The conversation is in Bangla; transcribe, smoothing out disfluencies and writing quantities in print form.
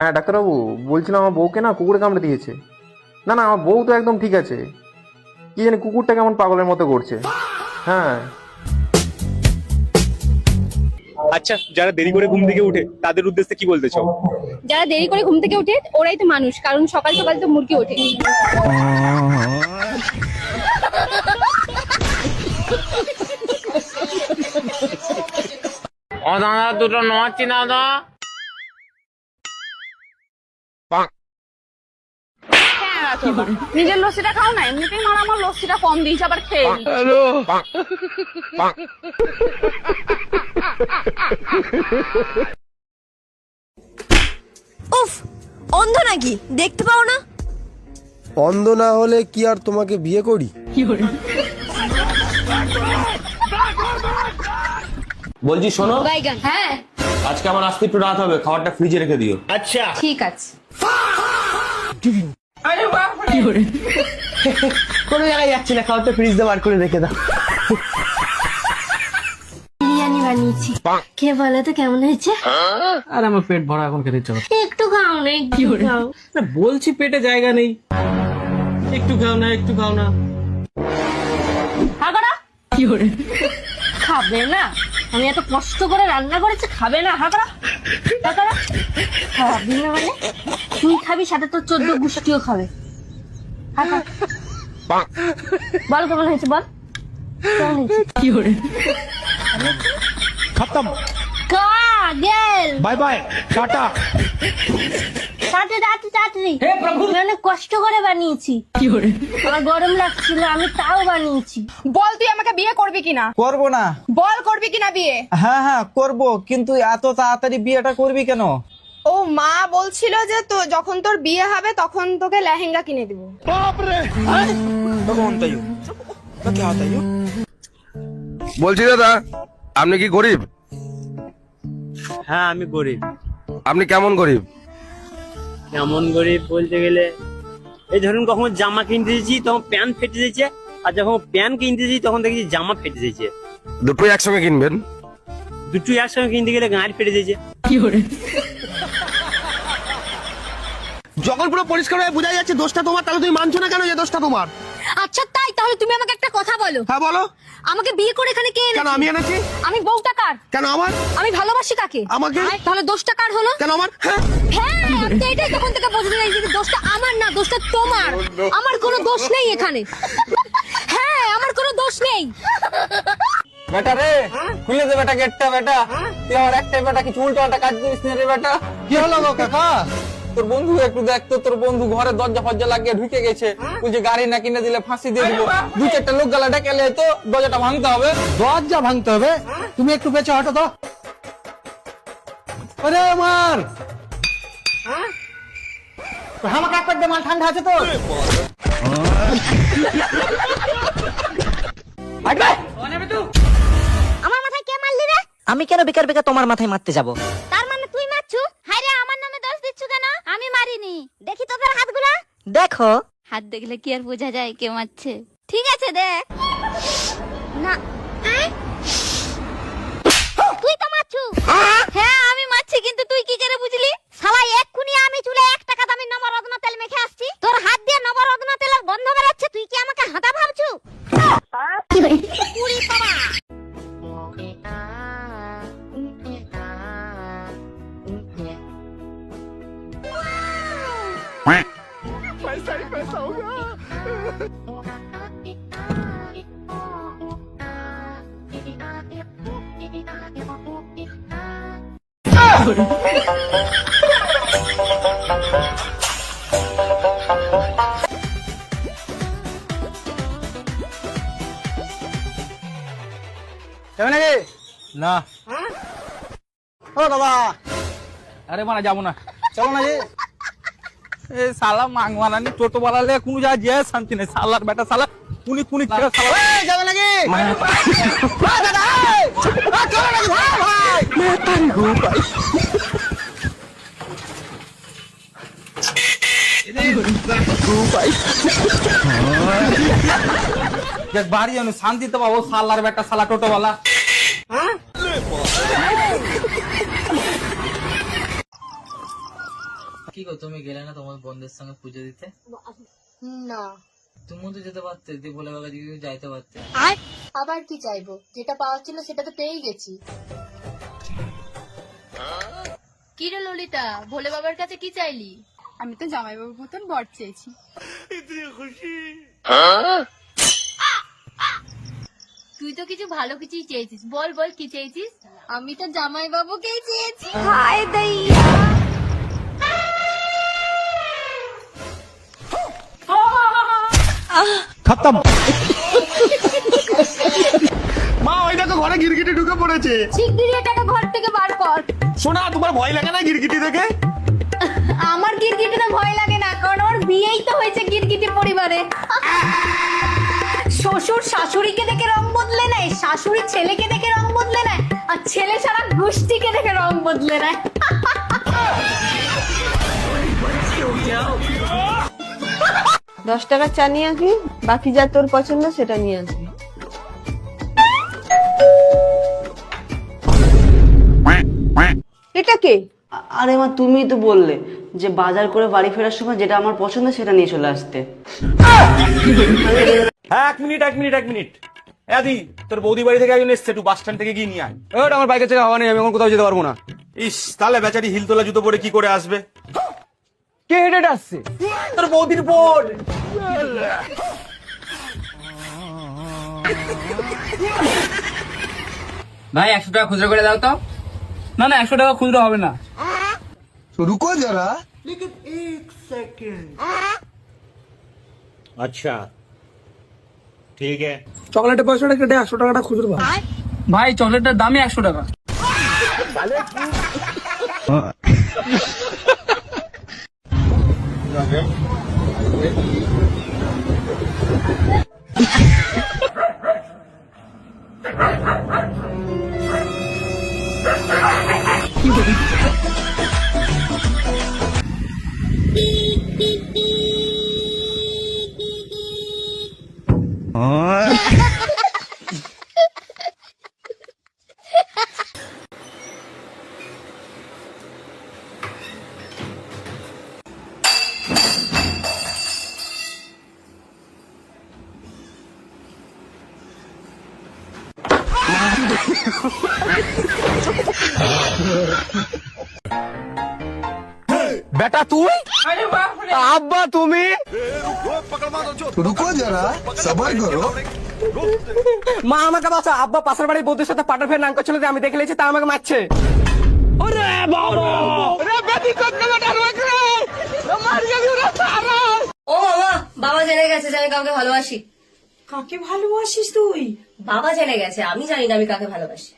হ্যাঁ ডাক্তারবাবু, বলছিলাম আমার বউকে না কুকুরে কামড়ে দিয়েছে। না না, আমার বউ তো একদম ঠিক আছে, কি জানি কুকুরটা কেমন পাগলের মতো করছে। হ্যাঁ। আচ্ছা, যারা দেরি করে ঘুম থেকে উঠে তাদের উদ্দেশ্যে কি বলতে চাও? যারা দেরি করে ঘুম থেকে ওঠে ওরাই তো মানুষ, কারণ সকাল সকাল তো মুরগি ওঠে। ও দাদা, দুটো নোয়াচ্ছি দাদা। নিজের লস্যিটা খাও না, এমনিতেই মারা আমার লস্যিটা কম দিয়েছে, আবার খেয়ে নি। উফ, অন্ধ নাকি দেখতে পাও না? অন্ধ না হলে কি আর তোমাকে বিয়ে করি? বলছি শোনো, বাইগান। হ্যাঁ আজকে আমার আসতে একটু রাত হবে, খাবারটা ফ্রিজে রেখে দিও। ঠিক আছে। কোনো জায়গায় যাচ্ছি না, খাবারটা ফ্রিজে বার করে রেখে দাও। বিরিয়ানি বানিয়েছি, কে বলো তো কেমন হয়েছে? আর আমার পেট ভরা, এখন খেতে ইচ্ছা করছে একটু খাও না, একটু খাও। না। বলছি পেটে জায়গা নেই, একটু খাও না, একটু খাও না। হাগড়া খাবে না? আমি এত কষ্ট করে রান্না করেছি, খাবে না? হাগড়া হাগড়া খাবি না মানে? তুই খাবি, সাথে তোর 14 গোষ্ঠীও খাবে। হাগড়া। বল কেমন হয়েছে, বল কেমন হয়েছে? খতম, কা গেল, বাই বাই, টাটা। তাড়াতাড়ি। আমি অনেক কষ্ট করে বানিয়েছি, আমার গরম লাগছিল, আমি তাও বানিয়েছি। বল তুই আমাকে বিয়ে করবি কিনা? করব না। বল করবি কিনা বিয়ে? হ্যাঁ হ্যাঁ করব, কিন্তু এত তাড়াতাড়ি বিয়েটা করবি কেন? ও মা বলছিল যে তো যখন তোর বিয়ে হবে তখন তোকে লেহেঙ্গা কিনে দিব। বলছি দাদা, আপনি কি গরিব? হ্যাঁ, আমি গরিব। আপনি কেমন গরিব? কেমন গরিব বলতে গেলে, এই ধরুন কখন জামা কিনতে দিয়েছি তখন প্যান্ট ফেটে দিয়েছে, আর যখন প্যান্ট কিনতে দিয়েছি তখন দেখি জামা ফেটে দিয়েছে। দুটোই একসঙ্গে কিনবেন? দুটো একসঙ্গে কিনতে গেলে গাঁড় ফেটে দিয়েছে। যখন পুরো পরিষ্কার হয়ে বোঝা যাচ্ছে দোষটা তোমার, তাহলে তুমি মানছো না কেন যে দোষটা তোমার? আচ্ছা তাই, তাহলে তুমি আমাকে একটা কথা বলো। হ্যাঁ বলো। আমাকে বিয়ে করে এখানে কে এনেছে? কেন আমি এনেছি? আমি বউটা কার? কেন আমার? আমি ভালোবাসি কাকে? আমাকে। তাহলে দোষটা কার হলো? কেন আমার? হ্যাঁ হ্যাঁ, আমি তো এটাই তখন থেকে বোঝাতে চাইছি যে দোষটা আমার না, দোষটা তোমার। আমার কোনো দোষ নেই এখানে। হ্যাঁ, আমার কোনো দোষ নেই। বেটা রে, খুলে দে বেটা গেটটা। বেটা তুই আমার একটাই বেটা, কিছু উল্টো পাল্টা কাজ করিস না রে বেটা। কি হলো গো কাকা? তোর বন্ধু একটু দেখ তো, তোর বন্ধু ঘরে দরজা ফরজা লাগিয়ে ঢুকে গেছে। তুই যে গাড়ি না কিনে দিলে ফাঁসি দিয়ে দিব। দু চারটা লোক গালা ডেকে তো দরজাটা ভাঙতে হবে। দরজা ভাঙতে হবে? তুমি একটু পেছনে হটো তো। আরে আমার আমাকে এক প্যাক দে, মাল ঠান্ডা আছে তো। আমার মাথায় কে মারলি রে? আমি কেন বেকার বেকার তোমার মাথায় মারতে যাব? তার মানে তুই মারছু? হায় রে, আমার নামে দোষ দিচ্ছ কেন? আমি মারিনি। দেখি তোদের হাতগুলো। দেখো, হাত দেখলে কি আর বোঝা যায় কে মারছে? ঠিক আছে দেখ না। তুই তো মারছু। হ্যাঁ আমি মারছি, কিন্তু তুই কি করে বুঝলি? শালা এক্ষুনি আমি চুলে 1 টাকা দামি নবরত্ন তেল মেখে আসছি, তোর হাত দিয়ে নবরত্ন তেলের গন্ধ বেরোচ্ছে। তুই কি আমাকে হাঁটা ভাবছু? পুরি বাবা। যাবে নাকি? না। ও বাবা, আরে মানা যাবো না। চলো না যে। এ সালা মাংমারানি টোটো বাড়ালে কোনো যা যে শান্তি নেই। সালার বেটা সালা কুনি কুনি খেয়ে সালা। এই, যাবে নাকি? দাদা, চলো নাকি ভাই? দেখ বাড়ি জানো শান্তিতে পাবো। সালার বেটা সালা টোটোওয়ালা। কি গো তুমি গেলে না তোমার বন্ধুদের সঙ্গে পুজো দিতে? না, তুমিও তো যেতে পারতে, দিয়ে ভোলে বাবা দিকে যাইতে পারতে। আবার কি চাইবো? যেটা পাওয়ার ছিল সেটা তো পেয়েই গেছি। কি রে ললিতা, ভোলে বাবার কাছে কি চাইলি? আমি তো জামাইবাবুর মতন বর চেয়েছি। তুই তো কিছু ভালো কিছুই চেয়েছিস, বল বল কি চেয়েছিস? আমি তো জামাইবাবুকেই চেয়েছি। হায় দইয়া। মা ওই দেখো ঘরে গিরগিটি ঢুকে পড়েছে। শিগগিরই এটাকে ঘর থেকে বার কর। শোনা, তোমার ভয় লাগে না গিরগিটি দেখে? আমার গিরগিটিতে ভয় লাগে না, কারণ আমার বিয়েই তো হয়েছে গিরগিটি পরিবারে। শ্বশুর শাশুড়িকে দেখে রং বদলে নেয়, শাশুড়ি ছেলেকে দেখে রং বদলে নেয়, আর ছেলে সারা গোষ্ঠীকে দেখে রং বদলে নেয়। 10 টাকার চা নিয়ে আসবি, বাকি যা তোর পছন্দ সেটা নিয়ে আসবি। এটা কে? আরে মা, তুমি তো বললে যে বাজার করে বাড়ি ফেরার সময় যেটা আমার পছন্দ সেটা নিয়ে চলে আসতে। এক মিনিট আদি, তোর বৌদি বাড়ি থেকে একজন এসছে, একটু বাস স্ট্যান্ড থেকে গিয়ে নিয়ে আয়। ওটা আমার বাইকের চাকা হওয়া নেই, আমি এখন কোথাও যেতে পারবো না। ইস, তাহলে বেচারি হিলতোলা জুতো পরে কি করে আসবে? কে হেঁটে আসছে? তোর বৌদির বোন। ভাই 100 টাকা খুচরো করে দাও তো। না না, 100 টাকা খুচরো হবে না। রুকো যারা, আচ্ছা ঠিক আছে। চকলেটের পয়সাটা কেটে 100 টাকাটা খুচরো পাবো। ভাই চকলেটটার দামই 100 টাকা। বেটা তুই, আব্বা তুমি। রুকো যারা, সবার করো। মা আমাকে বাঁচা, আব্বা পাশের বাড়ির বৌদির সাথে পাটার ফের নাম করছিল, আমি দেখে নিয়েছি, তা আমাকে মারছে। ও মামা, বাবা জেনে গেছে যে আমি কাউকে ভালোবাসি। কাকে ভালোবাসিস তুই? বাবা জেনে গেছে, আমি জানি না আমি কাকে ভালোবাসি।